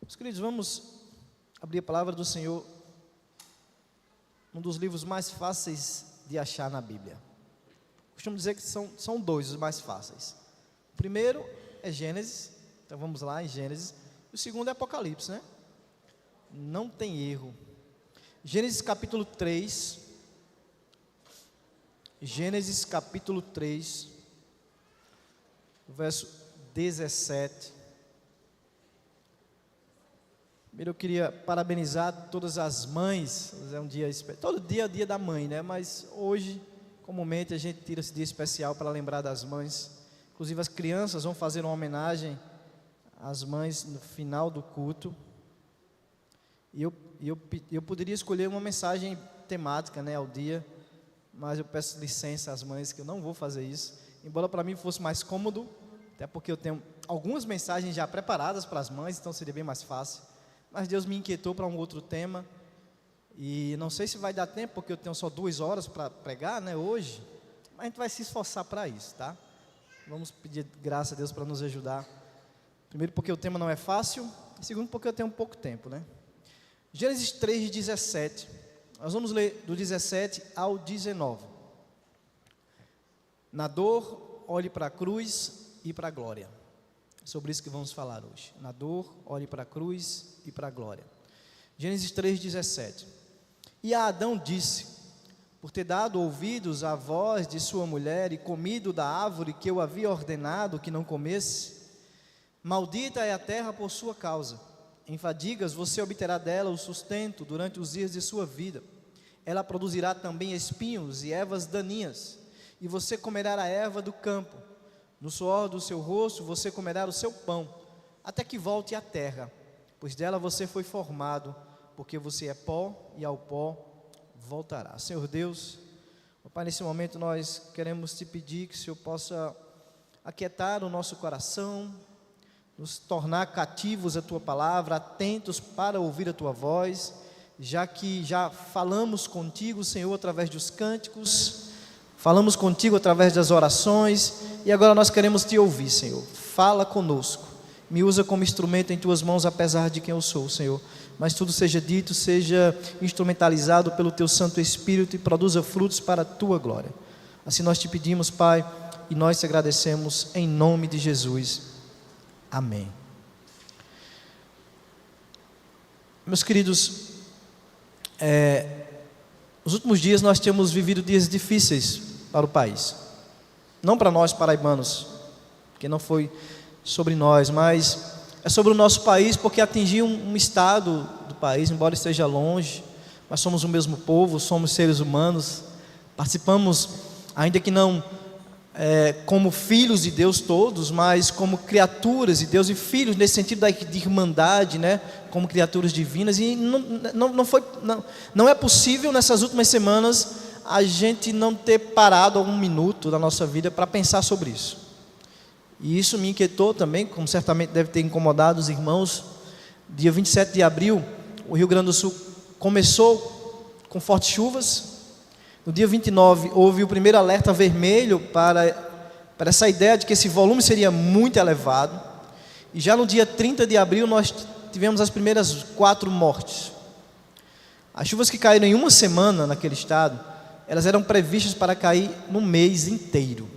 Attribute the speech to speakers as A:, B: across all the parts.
A: Meus queridos, vamos abrir a palavra do Senhor, um dos livros mais fáceis de achar na Bíblia. Costumo dizer que são dois os mais fáceis. O primeiro é Gênesis, então vamos lá em Gênesis. O segundo é Apocalipse, né? Não tem erro. Gênesis capítulo 3. Gênesis capítulo 3, verso 17. Primeiro eu queria parabenizar todas as mães. É um dia especial. Todo dia é o dia da mãe, né? Mas hoje, comumente, a gente tira esse dia especial para lembrar das mães. Inclusive as crianças vão fazer uma homenagem às mães no final do culto. E eu poderia escolher uma mensagem temática, né, ao dia, mas eu peço licença às mães que eu não vou fazer isso. Embora para mim fosse mais cômodo, até porque eu tenho algumas mensagens já preparadas para as mães, então seria bem mais fácil. Mas Deus me inquietou para um outro tema, e não sei se vai dar tempo, porque eu tenho só 2 horas para pregar, né, hoje, mas a gente vai se esforçar para isso, tá? Vamos pedir graça a Deus para nos ajudar. Primeiro porque o tema não é fácil, e segundo porque eu tenho pouco tempo, né? Gênesis 3, 17, nós vamos ler do 17 ao 19. Na dor, olhe para a cruz e para a glória. É sobre isso que vamos falar hoje. Na dor, olhe para a cruz e para a glória. Gênesis 3, 17. E a Adão disse: por ter dado ouvidos à voz de sua mulher e comido da árvore que eu havia ordenado que não comesse, maldita é a terra por sua causa. Em fadigas você obterá dela o sustento durante os dias de sua vida. Ela produzirá também espinhos e ervas daninhas, e você comerá a erva do campo. No suor do seu rosto você comerá o seu pão, até que volte à terra, pois dela você foi formado, porque você é pó e ao pó voltará. Senhor Deus, Pai, nesse momento nós queremos te pedir que o Senhor possa aquietar o nosso coração, nos tornar cativos à tua palavra, atentos para ouvir a tua voz, já que já falamos contigo, Senhor, através dos cânticos, falamos contigo através das orações, e agora nós queremos te ouvir, Senhor. Fala conosco, me usa como instrumento em tuas mãos, apesar de quem eu sou, Senhor, mas tudo seja dito, seja instrumentalizado pelo teu Santo Espírito e produza frutos para a tua glória. Assim nós te pedimos, Pai, e nós te agradecemos em nome de Jesus. Amém. Meus queridos, nos últimos dias nós temos vivido dias difíceis para o país. Não para nós paraibanos, porque não foi sobre nós, mas é sobre o nosso país, porque atingiu um estado do país, embora esteja longe, mas somos o mesmo povo, somos seres humanos, participamos, ainda que não como filhos de Deus todos, mas como criaturas de Deus, e filhos nesse sentido de irmandade, né? Como criaturas divinas, e não é possível nessas últimas semanas a gente não ter parado algum minuto da nossa vida para pensar sobre isso. E isso me inquietou também, como certamente deve ter incomodado os irmãos. Dia 27 de abril, o Rio Grande do Sul começou com fortes chuvas. No dia 29, houve o primeiro alerta vermelho para essa ideia de que esse volume seria muito elevado. E já no dia 30 de abril, nós tivemos as primeiras 4 mortes. As chuvas que caíram em uma semana naquele estado, elas eram previstas para cair no mês inteiro.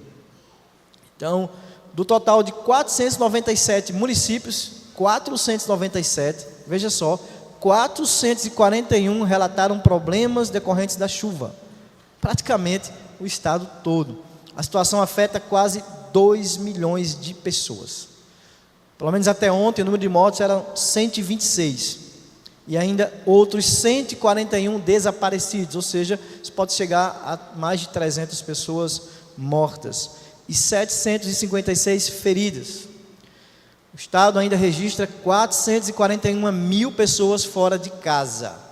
A: Então, do total de 497 municípios, 497, veja só, 441 relataram problemas decorrentes da chuva. Praticamente o estado todo. A situação afeta quase 2 milhões de pessoas. Pelo menos até ontem o número de mortos era 126. E ainda outros 141 desaparecidos, ou seja, isso pode chegar a mais de 300 pessoas mortas. E 756 feridas. O estado ainda registra 441 mil pessoas fora de casa.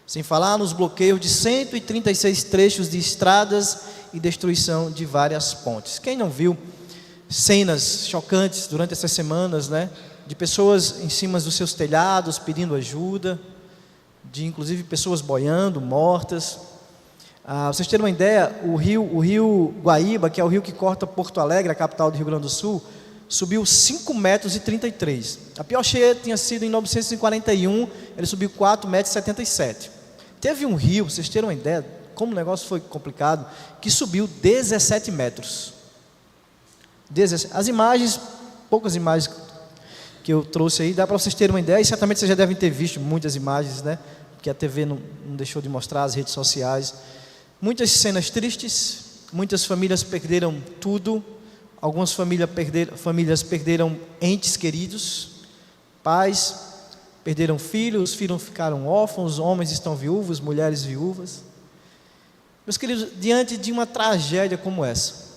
A: Sem falar nos bloqueios de 136 trechos de estradas e destruição de várias pontes. Quem não viu cenas chocantes durante essas semanas, né? De pessoas em cima dos seus telhados pedindo ajuda, de inclusive pessoas boiando, mortas. Vocês terem uma ideia, o rio Guaíba, que é o rio que corta Porto Alegre, a capital do Rio Grande do Sul, subiu 5,33 metros. A pior cheia tinha sido em 1941, ele subiu 4,77 metros. Teve um rio, vocês terem uma ideia, como o negócio foi complicado, que subiu 17 metros. As imagens, poucas imagens que eu trouxe aí, dá para vocês terem uma ideia, e certamente vocês já devem ter visto muitas imagens, né? Que a TV não deixou de mostrar, as redes sociais. Muitas cenas tristes, muitas famílias perderam tudo, algumas famílias perderam entes queridos, pais perderam filhos, os filhos ficaram órfãos, homens estão viúvos, mulheres viúvas. Meus queridos, diante de uma tragédia como essa,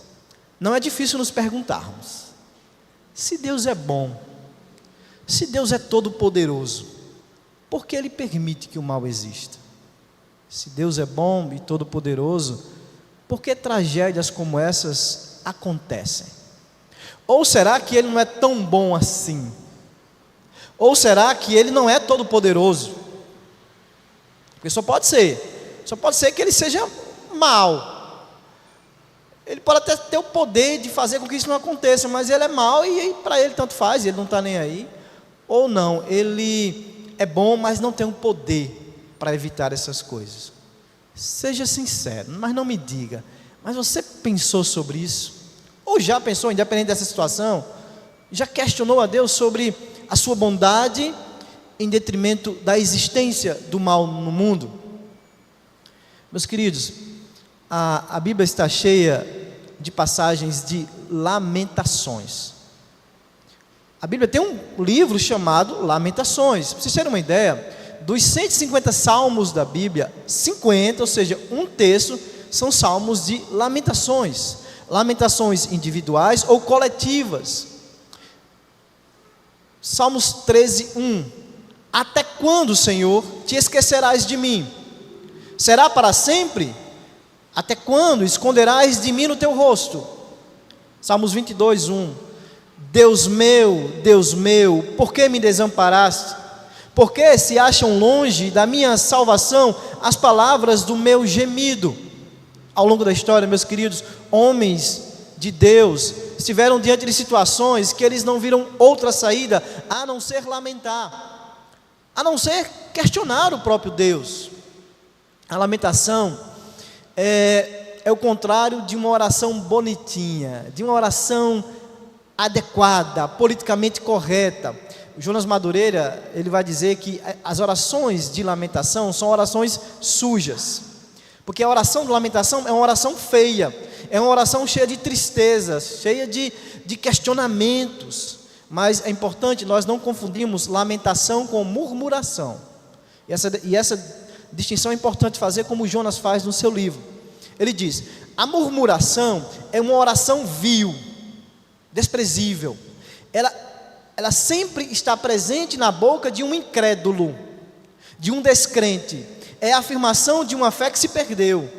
A: não é difícil nos perguntarmos: se Deus é bom, se Deus é todo poderoso, por que Ele permite que o mal exista? Se Deus é bom e todo poderoso, por que tragédias como essas acontecem? Ou será que Ele não é tão bom assim? Ou será que Ele não é todo poderoso? Porque só pode ser que Ele seja mau. Ele pode até ter o poder de fazer com que isso não aconteça, mas Ele é mau e para Ele tanto faz, Ele não está nem aí. Ou não, Ele é bom, mas não tem o poder para evitar essas coisas. Seja sincero, mas não me diga, mas você pensou sobre isso? Ou já pensou, independente dessa situação, já questionou a Deus sobre a sua bondade em detrimento da existência do mal no mundo? Meus queridos, a Bíblia está cheia de passagens de lamentações. A Bíblia tem um livro chamado Lamentações. Para vocês terem uma ideia, dos 150 salmos da Bíblia, 50, ou seja, um terço, são salmos de lamentações. Lamentações individuais ou coletivas. Salmos 13:1. Até quando, Senhor, te esquecerás de mim? Será para sempre? Até quando esconderás de mim no teu rosto? Salmos 22:1. Deus meu, por que me desamparaste? Por que se acham longe da minha salvação as palavras do meu gemido? Ao longo da história, meus queridos, homens de Deus estiveram diante de situações que eles não viram outra saída a não ser lamentar, a não ser questionar o próprio Deus. A lamentação é o contrário de uma oração bonitinha, de uma oração adequada, politicamente correta. O Jonas Madureira, ele vai dizer que as orações de lamentação são orações sujas, porque a oração de lamentação é uma oração feia, é uma oração cheia de tristezas, cheia de questionamentos. Mas é importante nós não confundirmos lamentação com murmuração, e essa distinção é importante fazer, como o Jonas faz no seu livro. Ele diz: a murmuração é uma oração vil, desprezível, ela sempre está presente na boca de um incrédulo, de um descrente. É a afirmação de uma fé que se perdeu,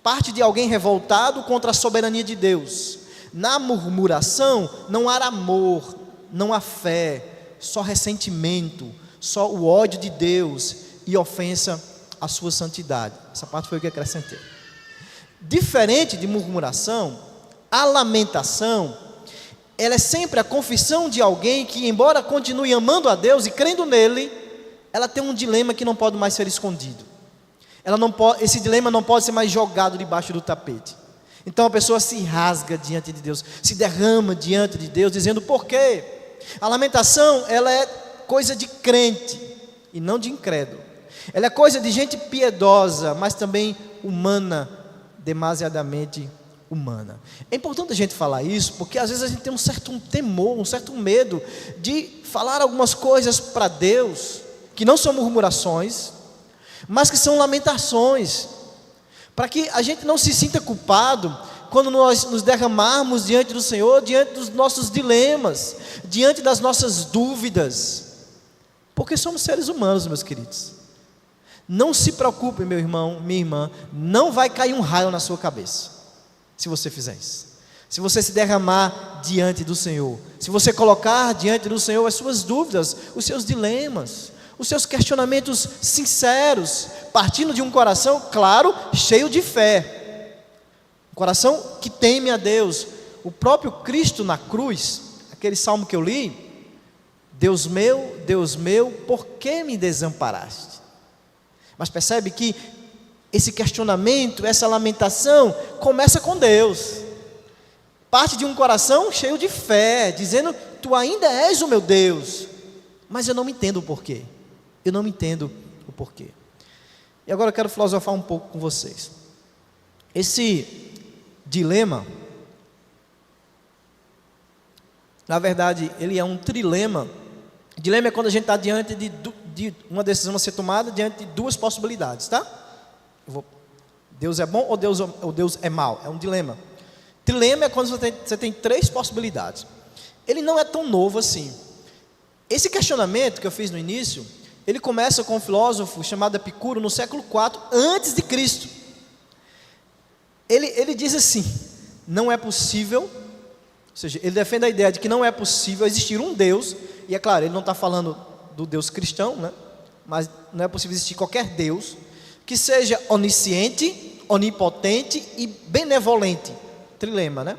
A: parte de alguém revoltado contra a soberania de Deus. Na murmuração não há amor, não há fé, só ressentimento, só o ódio de Deus e ofensa à sua santidade. Essa parte foi o que acrescentei. Diferente de murmuração, a lamentação, ela é sempre a confissão de alguém que, embora continue amando a Deus e crendo nele, ela tem um dilema que não pode mais ser escondido. Esse dilema não pode ser mais jogado debaixo do tapete. Então a pessoa se rasga diante de Deus, se derrama diante de Deus, dizendo por quê? A lamentação, ela é coisa de crente e não de incrédulo. Ela é coisa de gente piedosa, mas também humana, demasiadamente humana. É importante a gente falar isso, porque às vezes a gente tem um certo temor, um certo medo de falar algumas coisas para Deus, que não são murmurações, mas que são lamentações, para que a gente não se sinta culpado quando nós nos derramarmos diante do Senhor, diante dos nossos dilemas, diante das nossas dúvidas, porque somos seres humanos, meus queridos. Não se preocupe, meu irmão, minha irmã, não vai cair um raio na sua cabeça se você fizer isso. Se você se derramar diante do Senhor, se você colocar diante do Senhor as suas dúvidas, os seus dilemas, os seus questionamentos sinceros, partindo de um coração, claro, cheio de fé, um coração que teme a Deus. O próprio Cristo na cruz, aquele salmo que eu li, Deus meu, por que me desamparaste? Mas percebe que esse questionamento, essa lamentação, começa com Deus. Parte de um coração cheio de fé, dizendo, tu ainda és o meu Deus, mas eu não entendo o porquê. Eu não entendo o porquê. E agora eu quero filosofar um pouco com vocês. Esse dilema, na verdade, ele é um trilema. Dilema é quando a gente está diante de uma decisão a ser tomada, diante de duas possibilidades, tá? Deus é bom ou Deus é mau? É um dilema. Trilema é quando você tem três possibilidades. Ele não é tão novo assim. Esse questionamento que eu fiz no início, ele começa com um filósofo chamado Epicuro no século IV antes de Cristo. Ele diz assim, não é possível, ou seja, ele defende a ideia de que não é possível existir um Deus, e é claro, ele não está falando do Deus cristão, né? Mas não é possível existir qualquer Deus que seja onisciente, onipotente e benevolente. Trilema, né?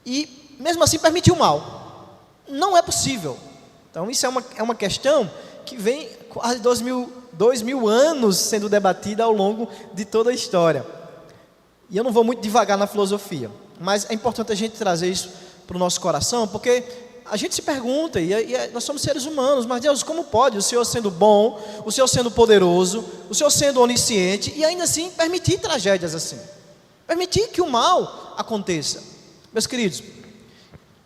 A: E mesmo assim permitir o mal. Não é possível. Então isso é uma questão que vem quase 2000 anos sendo debatida ao longo de toda a história. E eu não vou muito devagar na filosofia, mas é importante a gente trazer isso para o nosso coração, porque a gente se pergunta, nós somos seres humanos, mas Deus, como pode o Senhor sendo bom, o Senhor sendo poderoso, o Senhor sendo onisciente, e ainda assim permitir tragédias assim, permitir que o mal aconteça? Meus queridos,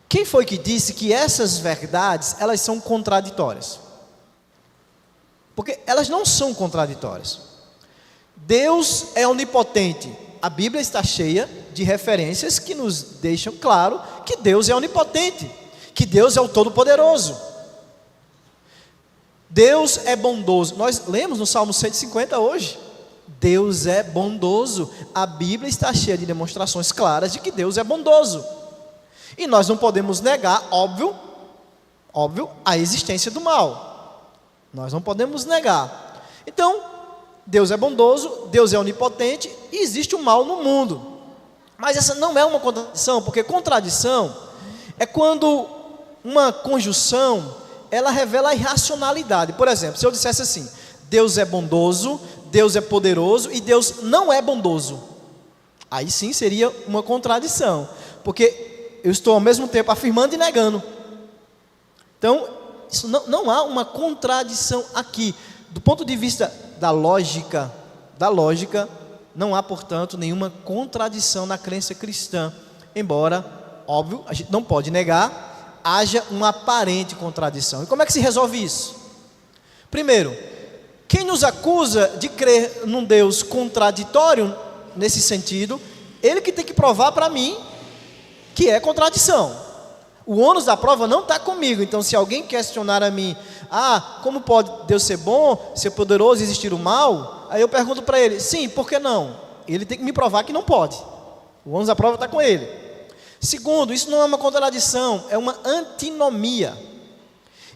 A: quem foi que disse que essas verdades, elas são contraditórias? Porque elas não são contraditórias. Deus é onipotente. A Bíblia está cheia de referências que nos deixam claro que Deus é onipotente, que Deus é o Todo-Poderoso. Deus é bondoso. Nós lemos no Salmo 150 hoje. Deus é bondoso. A Bíblia está cheia de demonstrações claras de que Deus é bondoso. E nós não podemos negar, óbvio, a existência do mal. Nós não podemos negar. Então, Deus é bondoso, Deus é onipotente e existe o mal no mundo. Mas essa não é uma contradição, porque contradição é quando uma conjunção, ela revela a irracionalidade. Por exemplo, se eu dissesse assim, Deus é bondoso, Deus é poderoso e Deus não é bondoso, aí sim seria uma contradição, porque eu estou ao mesmo tempo afirmando e negando. Então, isso não há uma contradição aqui. Do ponto de vista da lógica, não há, portanto, nenhuma contradição na crença cristã, embora, óbvio, a gente não pode negar, haja uma aparente contradição. E como é que se resolve isso? Primeiro, quem nos acusa de crer num Deus contraditório, nesse sentido, ele que tem que provar para mim que é contradição. O ônus da prova não está comigo. Então, se alguém questionar a mim, como pode Deus ser bom, ser poderoso e existir o mal? Aí eu pergunto para ele, sim, por que não? Ele tem que me provar que não pode. O ônus da prova está com ele. Segundo, isso não é uma contradição, é uma antinomia.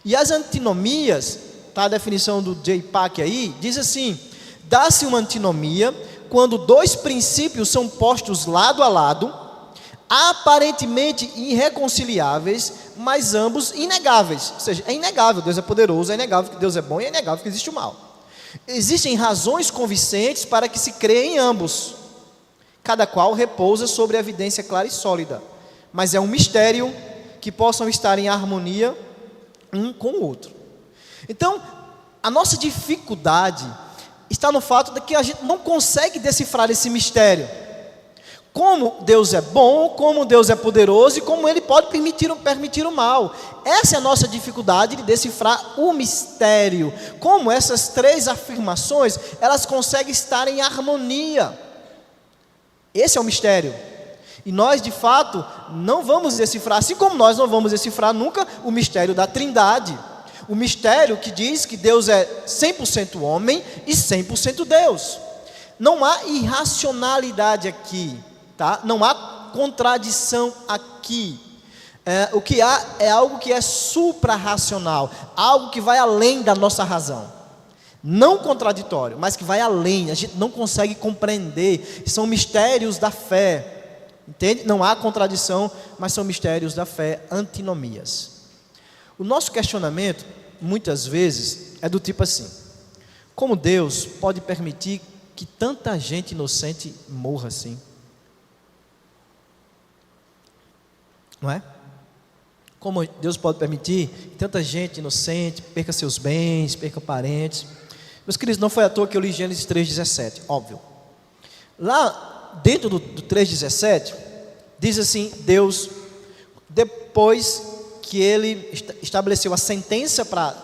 A: E as antinomias, está a definição do J. Pack aí, diz assim, dá-se uma antinomia quando dois princípios são postos lado a lado, aparentemente irreconciliáveis, mas ambos inegáveis. Ou seja, é inegável, Deus é poderoso, é inegável que Deus é bom e é inegável que existe o mal. Existem razões convincentes para que se creia em ambos, cada qual repousa sobre evidência clara e sólida, mas é um mistério que possam estar em harmonia um com o outro. Então, a nossa dificuldade está no fato de que a gente não consegue decifrar esse mistério. Como Deus é bom, como Deus é poderoso e como Ele pode permitir o mal. Essa é a nossa dificuldade de decifrar o mistério. Como essas três afirmações, elas conseguem estar em harmonia. Esse é o mistério. E nós, de fato, não vamos decifrar, assim como nós não vamos decifrar nunca o mistério da Trindade. O mistério que diz que Deus é 100% homem e 100% Deus. Não há irracionalidade aqui. Tá? Não há contradição aqui. O que há é algo que é supra-racional, algo que vai além da nossa razão. Não contraditório, mas que vai além, a gente não consegue compreender. São mistérios da fé. Entende? Não há contradição, mas são mistérios da fé, antinomias. O nosso questionamento, muitas vezes, é do tipo assim: como Deus pode permitir que tanta gente inocente morra assim? Não é? Como Deus pode permitir que tanta gente inocente perca seus bens, perca parentes? Meus queridos, não foi à toa que eu li Gênesis 3,17, óbvio. Lá dentro do 3,17, diz assim: Deus, depois que ele estabeleceu a sentença para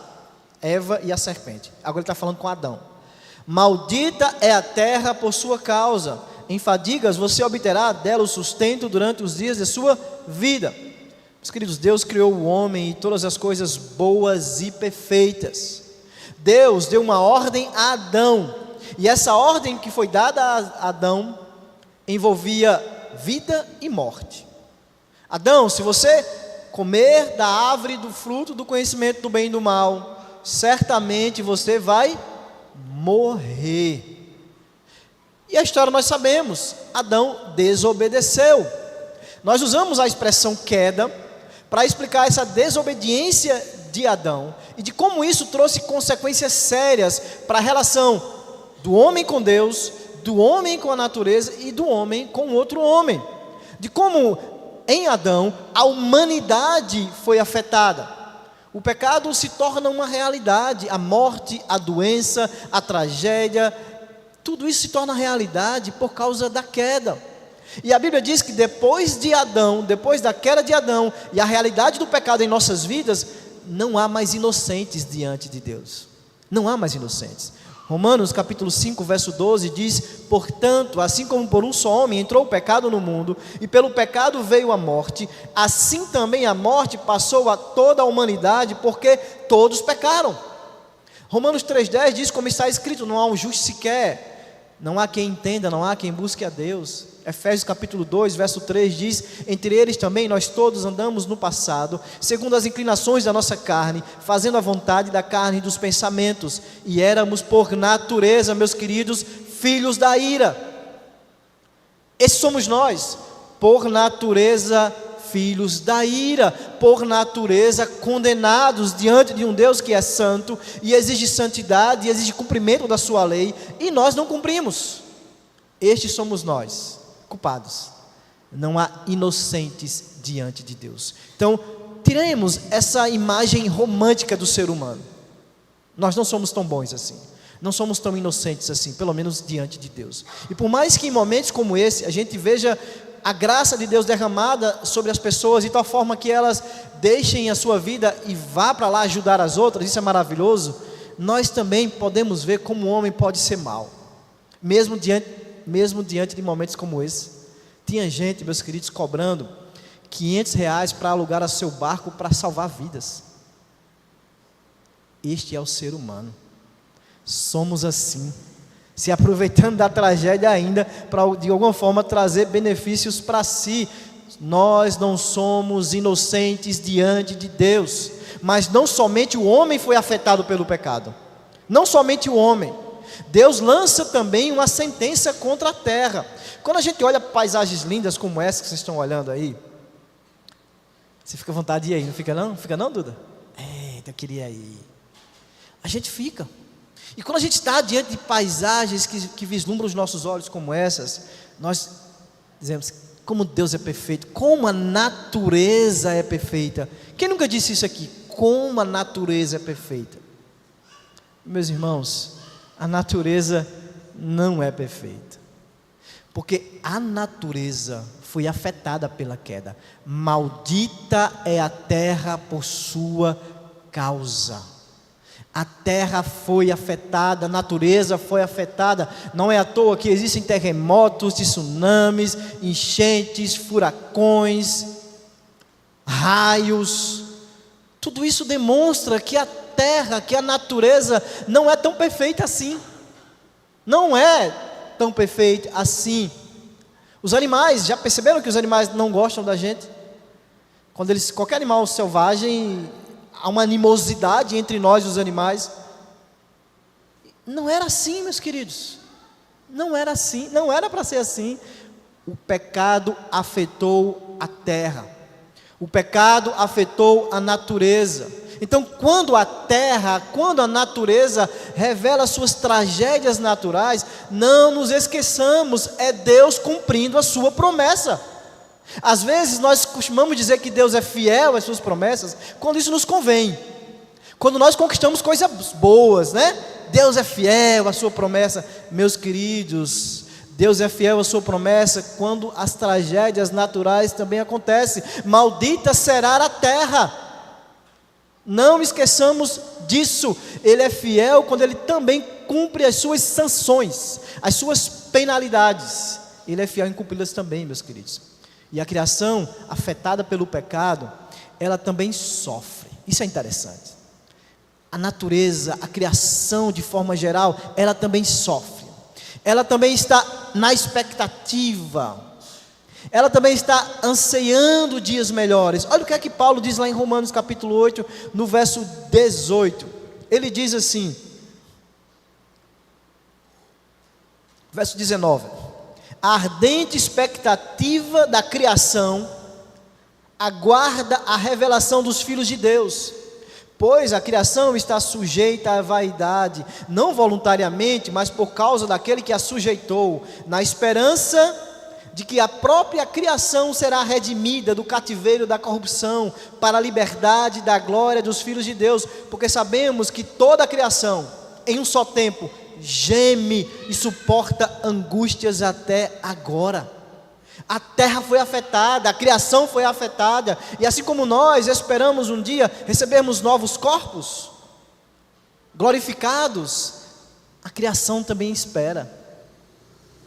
A: Eva e a serpente, agora ele está falando com Adão: maldita é a terra por sua causa, em fadigas você obterá dela o sustento durante os dias de sua vida. Meus queridos, Deus criou o homem e todas as coisas boas e perfeitas. Deus deu uma ordem a Adão, e essa ordem que foi dada a Adão envolvia vida e morte. Adão, se você comer da árvore do fruto do conhecimento do bem e do mal, certamente você vai morrer. E a história nós sabemos: Adão desobedeceu. Nós usamos a expressão queda para explicar essa desobediência de Adão e de como isso trouxe consequências sérias para a relação do homem com Deus, do homem com a natureza e do homem com outro homem. De como em Adão a humanidade foi afetada. O pecado se torna uma realidade, a morte, a doença, a tragédia, tudo isso se torna realidade por causa da queda. E a Bíblia diz que depois de Adão, depois da queda de Adão e a realidade do pecado em nossas vidas, não há mais inocentes diante de Deus. Não há mais inocentes. Romanos capítulo 5, verso 12 diz: portanto, assim como por um só homem entrou o pecado no mundo, e pelo pecado veio a morte, assim também a morte passou a toda a humanidade, porque todos pecaram. Romanos 3,10 diz, como está escrito: não há um justo sequer, não há quem entenda, não há quem busque a Deus. Efésios capítulo 2, verso 3 diz: entre eles também nós todos andamos no passado, segundo as inclinações da nossa carne, fazendo a vontade da carne e dos pensamentos, e éramos por natureza, meus queridos, filhos da ira. Esses somos nós, por natureza filhos da ira, por natureza condenados diante de um Deus que é santo, e exige santidade, e exige cumprimento da sua lei, e nós não cumprimos. Estes somos nós, culpados. Não há inocentes diante de Deus. Então, tiremos essa imagem romântica do ser humano. Nós não somos tão bons assim, não somos tão inocentes assim, pelo menos diante de Deus. E por mais que em momentos como esse a gente veja a graça de Deus derramada sobre as pessoas, de tal forma que elas deixem a sua vida e vá para lá ajudar as outras, isso é maravilhoso. Nós também podemos ver como o homem pode ser mau, mesmo diante de momentos como esse. Tinha gente, meus queridos, cobrando R$500 para alugar o seu barco para salvar vidas. Este é o ser humano. Somos assim, se aproveitando da tragédia ainda para de alguma forma trazer benefícios para si. Nós não somos inocentes diante de Deus, mas não somente o homem foi afetado pelo pecado, não somente o homem. Deus lança também uma sentença contra a terra. Quando a gente olha paisagens lindas como essa que vocês estão olhando aí, você fica à vontade de ir aí, não fica não? Fica não, Duda? Eita, eu queria ir. A gente fica. E quando a gente está diante de paisagens que vislumbram os nossos olhos como essas, nós dizemos: como Deus é perfeito, como a natureza é perfeita. Quem nunca disse isso aqui? Como a natureza é perfeita. Meus irmãos, a natureza não é perfeita, porque a natureza foi afetada pela queda. Maldita é a terra por sua causa. A terra foi afetada, a natureza foi afetada. Não é à toa que existem terremotos, tsunamis, enchentes, furacões, raios. Tudo isso demonstra que a terra, que a natureza não é tão perfeita assim. Não é tão perfeita assim. Os animais, já perceberam que os animais não gostam da gente? Qualquer animal selvagem, há uma animosidade entre nós e os animais. Não era assim, meus queridos. Não era assim, não era para ser assim. o pecado afetou a terra, o pecado afetou a natureza. Então, quando a natureza revela suas tragédias naturais, não nos esqueçamos, é Deus cumprindo a sua promessa. Às vezes nós costumamos dizer que Deus é fiel às suas promessas, quando isso nos convém, quando nós conquistamos coisas boas, né? Deus é fiel à sua promessa. Meus queridos, Deus é fiel à sua promessa quando as tragédias naturais também acontecem. Maldita será a terra. Não esqueçamos disso. Ele é fiel quando Ele também cumpre as suas sanções, as suas penalidades. Ele é fiel em cumpri-las também, meus queridos. E a criação afetada pelo pecado, ela também sofre. Isso é interessante. A natureza, a criação de forma geral, ela também sofre. Ela também está na expectativa. Ela também está ansiando dias melhores. Olha o que é que Paulo diz lá em Romanos capítulo 8, no verso 18. Ele diz assim, verso 19: a ardente expectativa da criação aguarda a revelação dos filhos de Deus, pois a criação está sujeita à vaidade, não voluntariamente, mas por causa daquele que a sujeitou, na esperança de que a própria criação será redimida do cativeiro da corrupção, para a liberdade da glória dos filhos de Deus, porque sabemos que toda a criação, em um só tempo, geme e suporta angústias até agora. A terra foi afetada, a criação foi afetada, e assim como nós esperamos um dia recebermos novos corpos, glorificados, a criação também espera.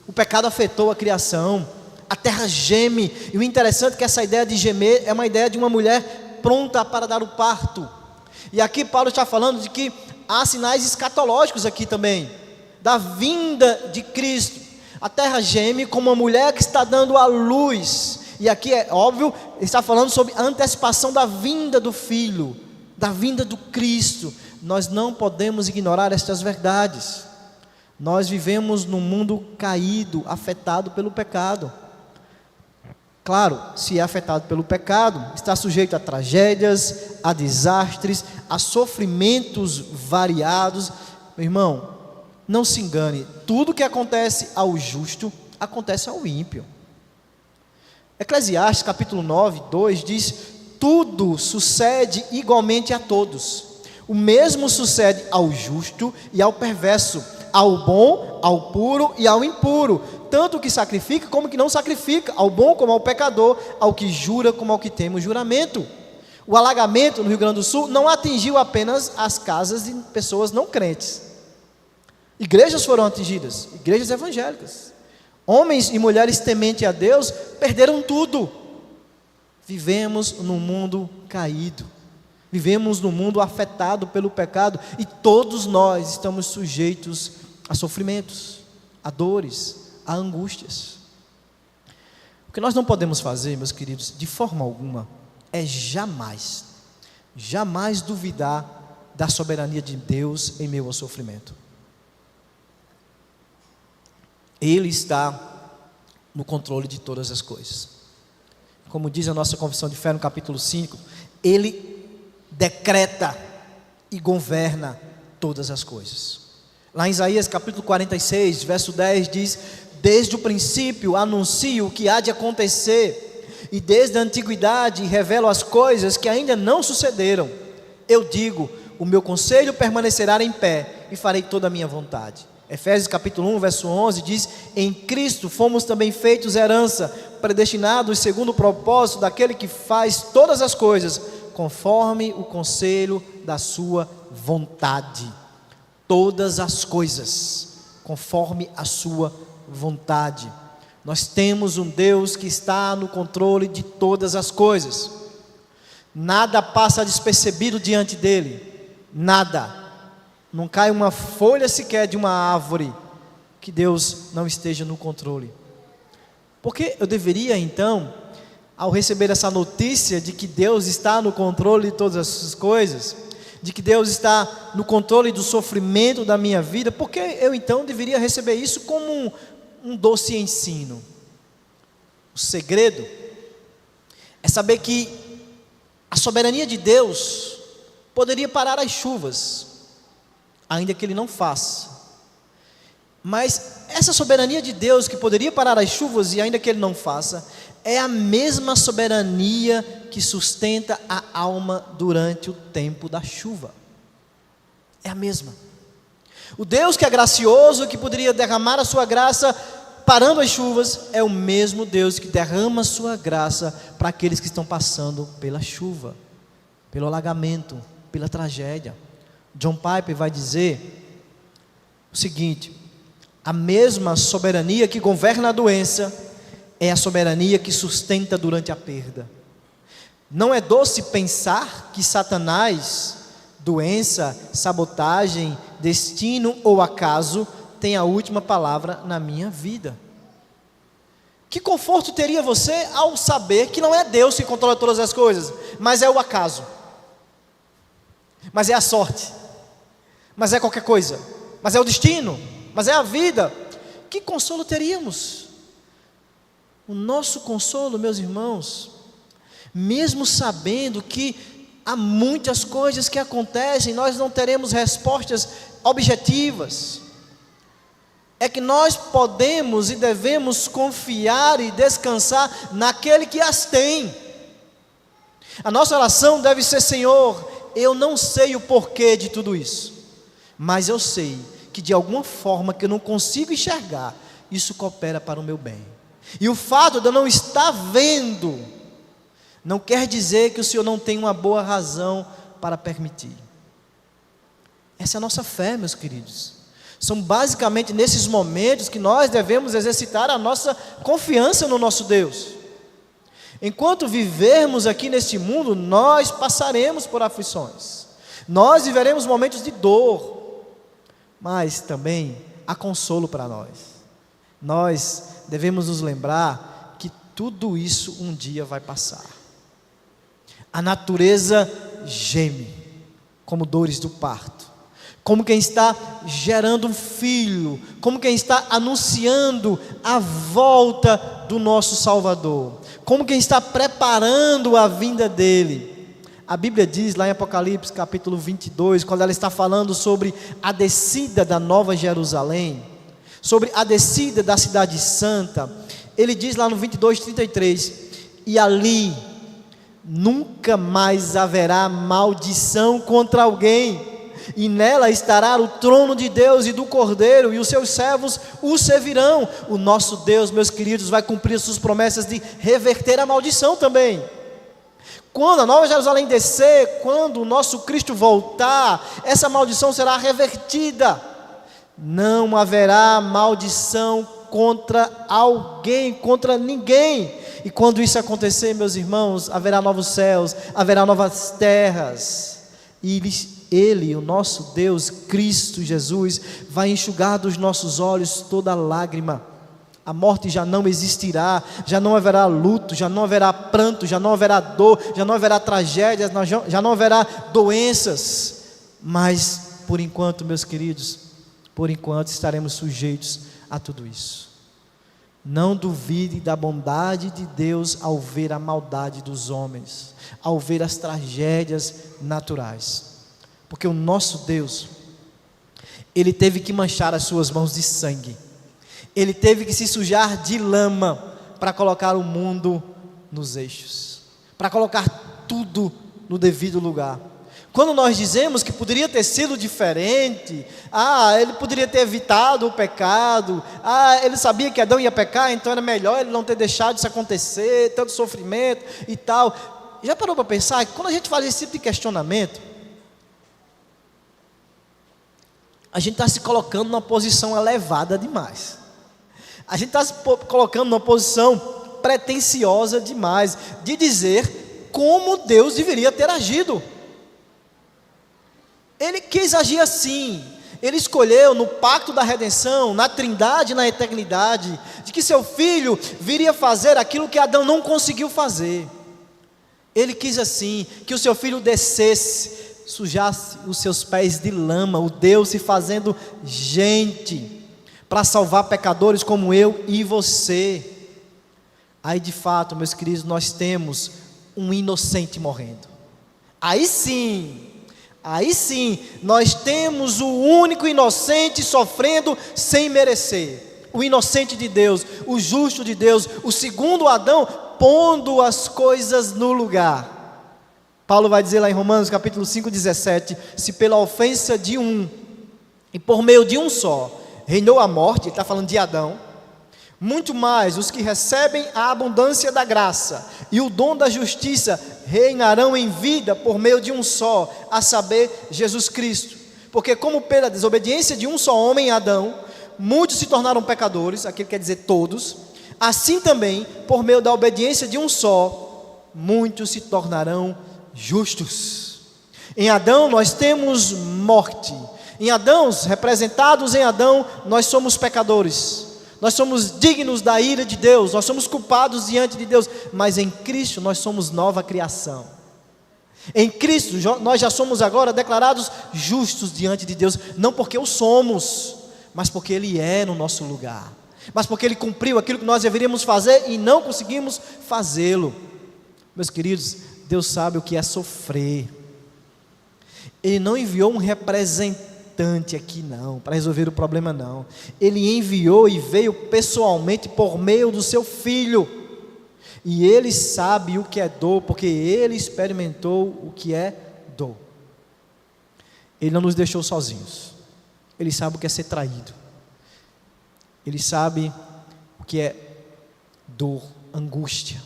A: O pecado afetou a criação, a terra geme, e o interessante é que essa ideia de gemer é uma ideia de uma mulher pronta para dar o parto. E aqui Paulo está falando de que há sinais escatológicos aqui também, da vinda de Cristo. A terra geme como uma mulher que está dando à luz, e aqui é óbvio, ele está falando sobre a antecipação da vinda do Filho, da vinda do Cristo. Nós não podemos ignorar estas verdades. Nós vivemos num mundo caído, afetado pelo pecado. Claro, se é afetado pelo pecado, está sujeito a tragédias, a desastres, a sofrimentos variados. Meu irmão, não se engane, tudo que acontece ao justo, acontece ao ímpio. Eclesiastes capítulo 9, 2 diz: tudo sucede igualmente a todos. O mesmo sucede ao justo e ao perverso, ao bom, ao puro e ao impuro, tanto o que sacrifica como o que não sacrifica, ao bom como ao pecador, ao que jura como ao que teme o juramento. O alagamento no Rio Grande do Sul não atingiu apenas as casas de pessoas não crentes. Igrejas foram atingidas, igrejas evangélicas. Homens e mulheres tementes a Deus perderam tudo. Vivemos num mundo caído. Vivemos num mundo afetado pelo pecado, e todos nós estamos sujeitos a sofrimentos, a dores, a angústias. O que nós não podemos fazer, meus queridos, de forma alguma, é jamais duvidar da soberania de Deus em meio ao sofrimento. Ele está no controle de todas as coisas. Como diz a nossa confissão de fé no capítulo 5, Ele decreta e governa todas as coisas. Lá em Isaías capítulo 46, verso 10 diz: desde o princípio anuncio o que há de acontecer, e desde a antiguidade revelo as coisas que ainda não sucederam. Eu digo, o meu conselho permanecerá em pé, e farei toda a minha vontade. Efésios capítulo 1, verso 11 diz: em Cristo fomos também feitos herança, predestinados segundo o propósito daquele que faz todas as coisas conforme o conselho da sua vontade. Todas as coisas conforme a sua vontade. Nós temos um Deus que está no controle de todas as coisas. Nada passa despercebido diante dele. Nada. Não cai uma folha sequer de uma árvore que Deus não esteja no controle. Porque eu deveria então, ao receber essa notícia de que Deus está no controle de todas as coisas, de que Deus está no controle do sofrimento da minha vida, porque eu então deveria receber isso como um doce ensino? O segredo é saber que a soberania de Deus poderia parar as chuvas, ainda que Ele não faça. Mas essa soberania de Deus que poderia parar as chuvas e ainda que Ele não faça, é a mesma soberania que sustenta a alma durante o tempo da chuva. É a mesma. O Deus que é gracioso, que poderia derramar a sua graça parando as chuvas, é o mesmo Deus que derrama a sua graça para aqueles que estão passando pela chuva, pelo alagamento, pela tragédia. John Piper vai dizer o seguinte: a mesma soberania que governa a doença é a soberania que sustenta durante a perda. Não é doce pensar que Satanás, doença, sabotagem, destino ou acaso tem a última palavra na minha vida. Que conforto teria você ao saber que não é Deus que controla todas as coisas, mas é o acaso, mas é a sorte, mas é qualquer coisa, mas é o destino, mas é a vida. Que consolo teríamos? O nosso consolo, meus irmãos, mesmo sabendo que há muitas coisas que acontecem, nós não teremos respostas objetivas, é que nós podemos e devemos confiar e descansar naquele que as tem. A nossa oração deve ser: Senhor, eu não sei o porquê de tudo isso, mas eu sei que de alguma forma que eu não consigo enxergar, isso coopera para o meu bem. E o fato de eu não estar vendo, não quer dizer que o Senhor não tem uma boa razão para permitir. Essa é a nossa fé, meus queridos. São basicamente nesses momentos que nós devemos exercitar a nossa confiança no nosso Deus. Enquanto vivermos aqui neste mundo, nós passaremos por aflições, nós viveremos momentos de dor, mas também há consolo para nós. Nós devemos nos lembrar que tudo isso um dia vai passar. A natureza geme, como dores do parto, como quem está gerando um filho, como quem está anunciando a volta do nosso Salvador, como quem está preparando a vinda dele. A Bíblia diz lá em Apocalipse capítulo 22, quando ela está falando sobre a descida da Nova Jerusalém, sobre a descida da cidade santa, ele diz lá no 22:33, e ali nunca mais haverá maldição contra alguém, e nela estará o trono de Deus e do Cordeiro, e os seus servos o servirão. O nosso Deus, meus queridos, vai cumprir as suas promessas de reverter a maldição também. Quando a Nova Jerusalém descer, quando o nosso Cristo voltar, essa maldição será revertida. Não haverá maldição contra alguém, contra ninguém. E quando isso acontecer, meus irmãos, haverá novos céus, haverá novas terras, e Ele, o nosso Deus, Cristo Jesus, vai enxugar dos nossos olhos toda lágrima. A morte já não existirá, já não haverá luto, já não haverá pranto, já não haverá dor, já não haverá tragédias, já não haverá doenças. Mas, por enquanto, meus queridos, por enquanto estaremos sujeitos a tudo isso. Não duvide da bondade de Deus ao ver a maldade dos homens, ao ver as tragédias naturais. Porque o nosso Deus, Ele teve que manchar as suas mãos de sangue, Ele teve que se sujar de lama para colocar o mundo nos eixos, para colocar tudo no devido lugar. Quando nós dizemos que poderia ter sido diferente, ele poderia ter evitado o pecado, ele sabia que Adão ia pecar, então era melhor ele não ter deixado isso acontecer, tanto sofrimento e tal. Já parou para pensar que quando a gente faz esse tipo de questionamento, a gente está se colocando numa posição elevada demais, a gente está se colocando numa posição pretensiosa demais, de dizer como Deus deveria ter agido. Ele quis agir assim, Ele escolheu no pacto da redenção, na trindade, na eternidade, de que seu filho viria fazer aquilo que Adão não conseguiu fazer. Ele quis assim, que o seu filho descesse, sujasse os seus pés de lama, o Deus se fazendo gente, para salvar pecadores como eu e você. aí de fato, meus queridos, nós temos um inocente morrendo. Aí sim, nós temos o único inocente sofrendo sem merecer. O inocente de Deus, o justo de Deus, o segundo Adão, pondo as coisas no lugar. Paulo vai dizer lá em Romanos capítulo 5:17, se pela ofensa de um, e por meio de um só, reinou a morte, ele está falando de Adão, muito mais os que recebem a abundância da graça e o dom da justiça reinarão em vida por meio de um só, a saber, Jesus Cristo. Porque como pela desobediência de um só homem, Adão, muitos se tornaram pecadores, aqui quer dizer todos, assim também, por meio da obediência de um só, muitos se tornarão justos. Em Adão nós temos morte, em Adão, representados em Adão, nós somos pecadores, nós somos dignos da ira de Deus, nós somos culpados diante de Deus, mas em Cristo nós somos nova criação. Em Cristo nós já somos agora declarados justos diante de Deus, não porque o somos, mas porque Ele é no nosso lugar, mas porque Ele cumpriu aquilo que nós deveríamos fazer e não conseguimos fazê-lo. Meus queridos, Deus sabe o que é sofrer. Ele não enviou um representante aqui não, para resolver o problema não. Ele enviou e veio pessoalmente por meio do seu Filho. E Ele sabe o que é dor, porque Ele experimentou o que é dor. Ele não nos deixou sozinhos. Ele sabe o que é ser traído. Ele sabe o que é dor, angústia.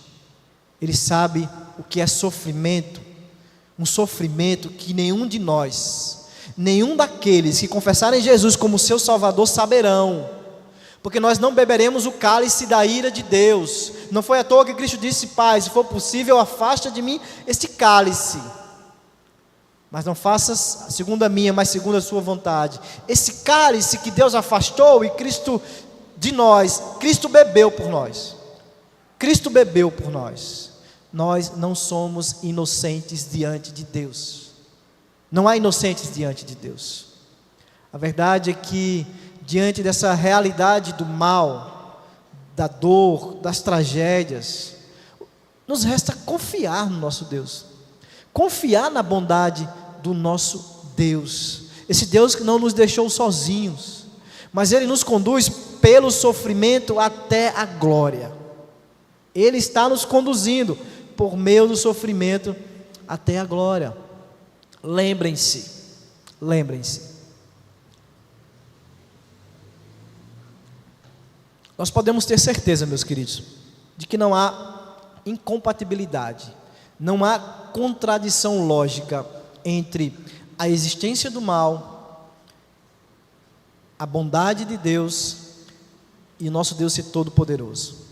A: Ele sabe o que é sofrimento, um sofrimento que nenhum de nós, nenhum daqueles que confessarem Jesus como seu Salvador saberão, porque nós não beberemos o cálice da ira de Deus. Não foi à toa que Cristo disse: Pai, se for possível, afasta de mim este cálice, mas não faças segundo a minha, mas segundo a sua vontade. Esse cálice que Deus afastou e Cristo de nós, Cristo bebeu por nós. Cristo bebeu por nós. Nós não somos inocentes diante de Deus. Não há inocentes diante de Deus. A verdade é que, diante dessa realidade do mal, da dor, das tragédias, nos resta confiar no nosso Deus, confiar na bondade do nosso Deus, esse Deus que não nos deixou sozinhos, mas Ele nos conduz pelo sofrimento até a glória. Ele está nos conduzindo por meio do sofrimento até a glória. Lembrem-se, nós podemos ter certeza, meus queridos, de que não há incompatibilidade, não há contradição lógica entre a existência do mal, a bondade de Deus e o nosso Deus ser todo-poderoso.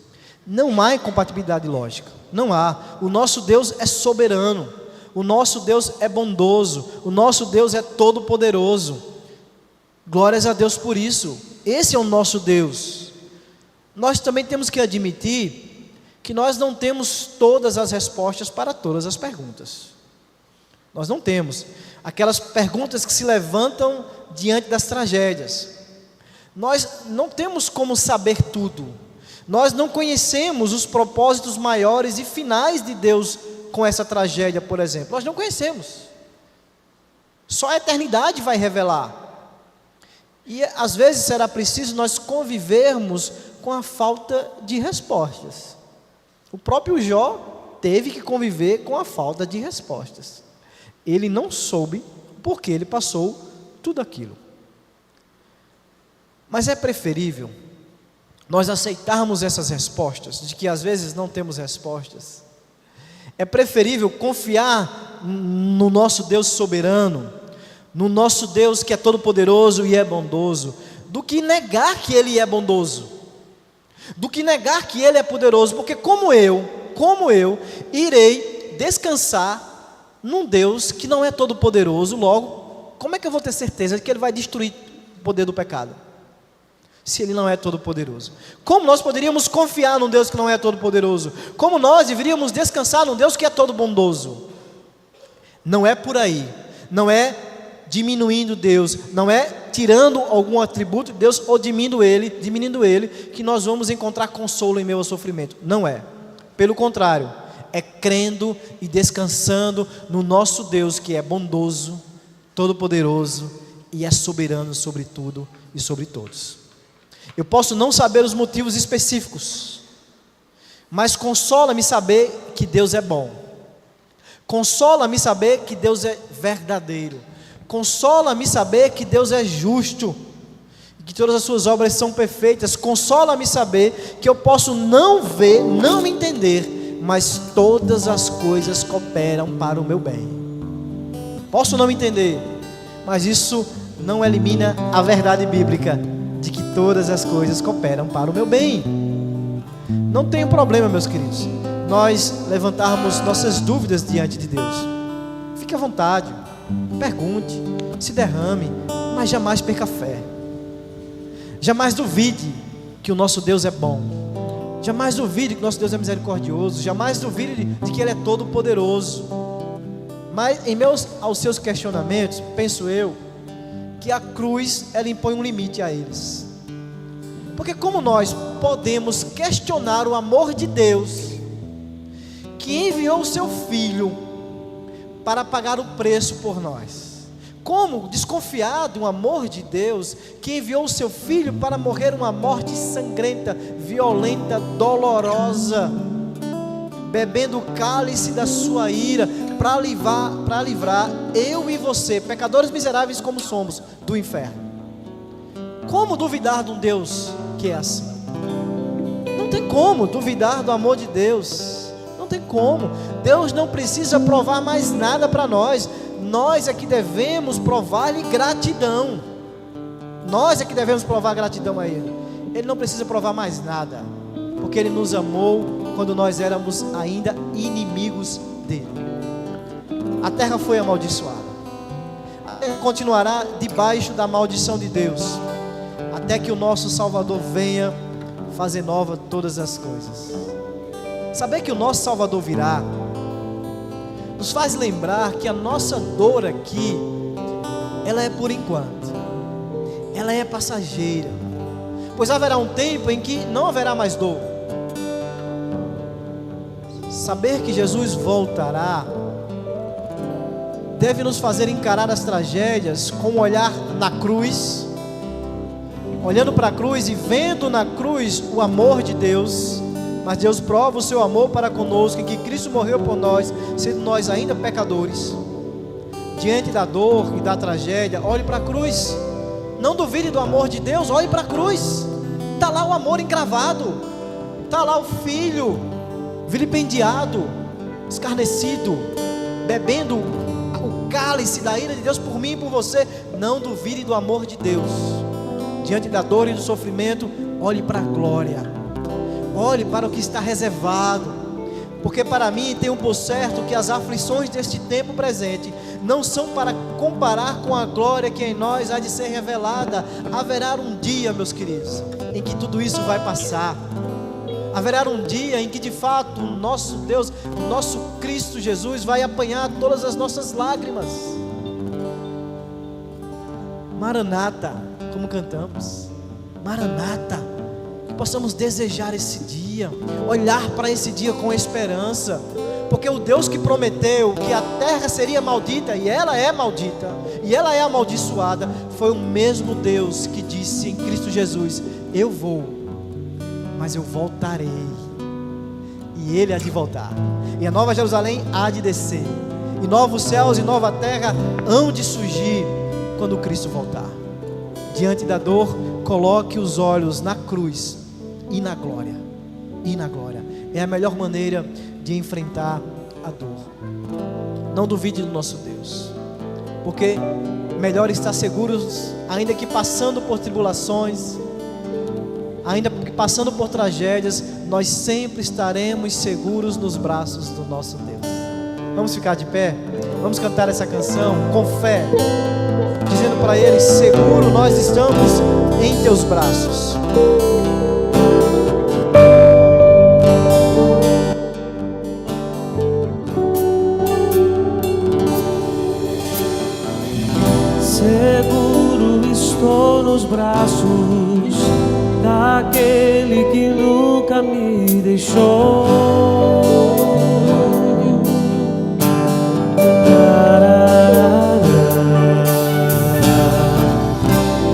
A: Não há incompatibilidade lógica, não há. O nosso Deus é soberano, o nosso Deus é bondoso, o nosso Deus é todo-poderoso. Glórias a Deus por isso. Esse é o nosso Deus. Nós também temos que admitir que nós não temos todas as respostas para todas as perguntas. Nós não temos aquelas perguntas que se levantam diante das tragédias. Nós não temos como saber tudo. Nós não conhecemos os propósitos maiores e finais de Deus com essa tragédia, por exemplo. Nós não conhecemos. Só a eternidade vai revelar. E às vezes será preciso nós convivermos com a falta de respostas. O próprio Jó teve que conviver com a falta de respostas. Ele não soube porque ele passou tudo aquilo. Mas é preferível nós aceitarmos essas respostas, de que às vezes não temos respostas. É preferível confiar no nosso Deus soberano, no nosso Deus que é todo-poderoso e é bondoso, do que negar que Ele é bondoso, do que negar que Ele é poderoso, porque como eu irei descansar num Deus que não é todo-poderoso, logo, como é que eu vou ter certeza de que Ele vai destruir o poder do pecado? Se Ele não é todo-poderoso. Como nós poderíamos confiar num Deus que não é todo-poderoso? Como nós deveríamos descansar num Deus que é todo-bondoso? Não é por aí, não é diminuindo Deus, não é tirando algum atributo de Deus ou diminuindo Ele, que nós vamos encontrar consolo em meio ao sofrimento. Não é. Pelo contrário, é crendo e descansando no nosso Deus, que é bondoso, todo-poderoso e é soberano sobre tudo e sobre todos. Eu posso não saber os motivos específicos, mas consola-me saber que Deus é bom. Consola-me saber que Deus é verdadeiro. Consola-me saber que Deus é justo, que todas as suas obras são perfeitas. Consola-me saber que eu posso não ver, não entender, mas todas as coisas cooperam para o meu bem. Posso não entender, mas isso não elimina a verdade bíblica de que todas as coisas cooperam para o meu bem. Não tem problema, meus queridos, nós levantarmos nossas dúvidas diante de Deus. Fique à vontade, pergunte, se derrame, mas jamais perca a fé. Jamais duvide que o nosso Deus é bom. Jamais duvide que o nosso Deus é misericordioso. Jamais duvide de que Ele é todo poderoso. Mas em meus aos seus questionamentos, penso eu que a cruz, ela impõe um limite a eles. Porque como nós podemos questionar o amor de Deus, que enviou o seu Filho para pagar o preço por nós? Como desconfiar do amor de Deus, que enviou o seu Filho para morrer uma morte sangrenta, violenta, dolorosa, bebendo o cálice da sua ira, para livrar eu e você, pecadores miseráveis como somos, do inferno? Como duvidar de um Deus que é assim? Não tem como duvidar do amor de Deus. Não tem como. Deus não precisa provar mais nada para nós. Nós é que devemos provar-lhe gratidão. Nós é que devemos provar gratidão a Ele. Ele não precisa provar mais nada, porque Ele nos amou quando nós éramos ainda inimigos dEle. A terra foi amaldiçoada. A terra continuará debaixo da maldição de Deus, até que o nosso Salvador venha fazer nova todas as coisas. Saber que o nosso Salvador virá nos faz lembrar que a nossa dor aqui, ela é por enquanto, ela é passageira, pois haverá um tempo em que não haverá mais dor. Saber que Jesus voltará deve nos fazer encarar as tragédias com um olhar na cruz, olhando para a cruz e vendo na cruz o amor de Deus. Mas Deus prova o seu amor para conosco, em que Cristo morreu por nós, sendo nós ainda pecadores. Diante da dor e da tragédia, olhe para a cruz. Não duvide do amor de Deus, olhe para a cruz. Está lá o amor encravado, está lá o Filho vilipendiado, escarnecido, bebendo o cálice da ira de Deus por mim e por você. Não duvide do amor de Deus. Diante da dor e do sofrimento, olhe para a glória. Olhe para o que está reservado, porque para mim tenho por certo que as aflições deste tempo presente não são para comparar com a glória que em nós há de ser revelada. Haverá um dia, meus queridos, em que tudo isso vai passar. Haverá um dia em que de fato o nosso Deus, o nosso Cristo Jesus vai apanhar todas as nossas lágrimas. Maranata, como cantamos, Maranata. Que possamos desejar esse dia, olhar para esse dia com esperança, porque o Deus que prometeu que a terra seria maldita, e ela é maldita, e ela é amaldiçoada, foi o mesmo Deus que disse em Cristo Jesus: eu vou, mas eu voltarei, e Ele há de voltar, e a nova Jerusalém há de descer, e novos céus e nova terra hão de surgir quando Cristo voltar. Diante da dor, coloque os olhos na cruz e na glória, e na glória. É a melhor maneira de enfrentar a dor. Não duvide do nosso Deus, porque melhor estar seguros, ainda que passando por tribulações, ainda que passando por tragédias, nós sempre estaremos seguros nos braços do nosso Deus. Vamos ficar de pé, vamos cantar essa canção com fé, dizendo para Ele: seguro nós estamos em Teus braços.
B: Seguro estou nos braços daquele que nunca me deixou.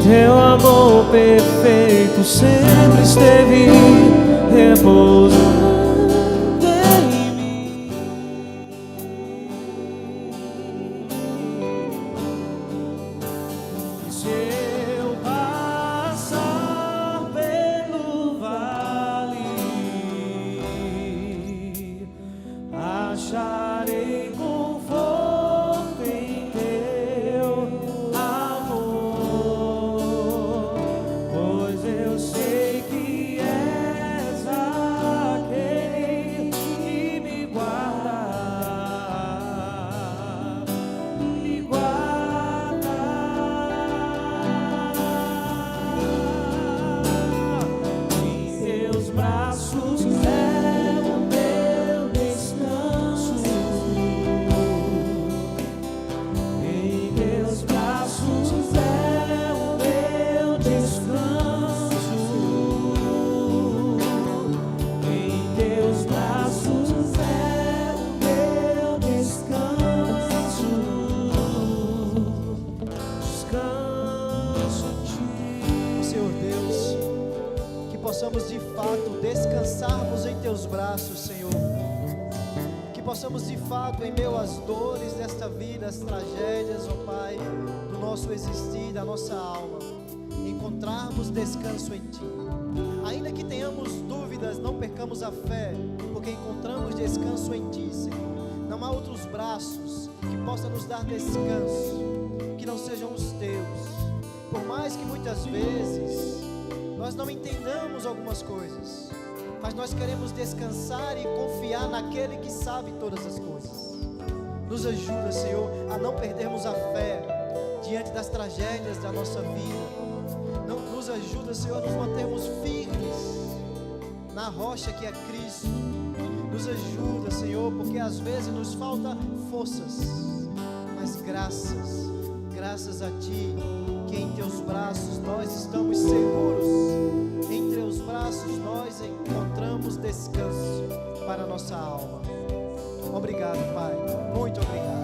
B: Teu amor perfeito sempre esteve repousando em mim. Se eu passar pelo vale, acharei conforto em teu amor, pois eu sei que és aquele que me guarda, me guarda. Em teus braços é o meu descanso. Em teus braços é o meu descanso. Em teus braços é o meu descanso. Descanso em ti.
A: Senhor Deus, que possamos de fato descansarmos em teus braços, Senhor. Que possamos de fato, em meio às dores desta vida, as tragédias, ó Pai, do nosso existir, da nossa alma, encontrarmos descanso em Ti. Ainda que tenhamos dúvidas, não percamos a fé, porque encontramos descanso em Ti, Senhor. Não há outros braços que possam nos dar descanso, que não sejam os Teus. Por mais que muitas vezes nós não entendamos algumas coisas, mas nós queremos descansar e confiar naquele que sabe todas as coisas. Nos ajuda, Senhor, a não perdermos a fé diante das tragédias da nossa vida. Não nos ajuda, Senhor, a nos mantermos firmes na rocha que é Cristo. Nos ajuda, Senhor, porque às vezes nos falta forças, mas graças a Ti, que em Teus braços nós estamos seguros. Em Teus braços nós encontramos descanso para a nossa alma. Obrigado, Pai, muito obrigado.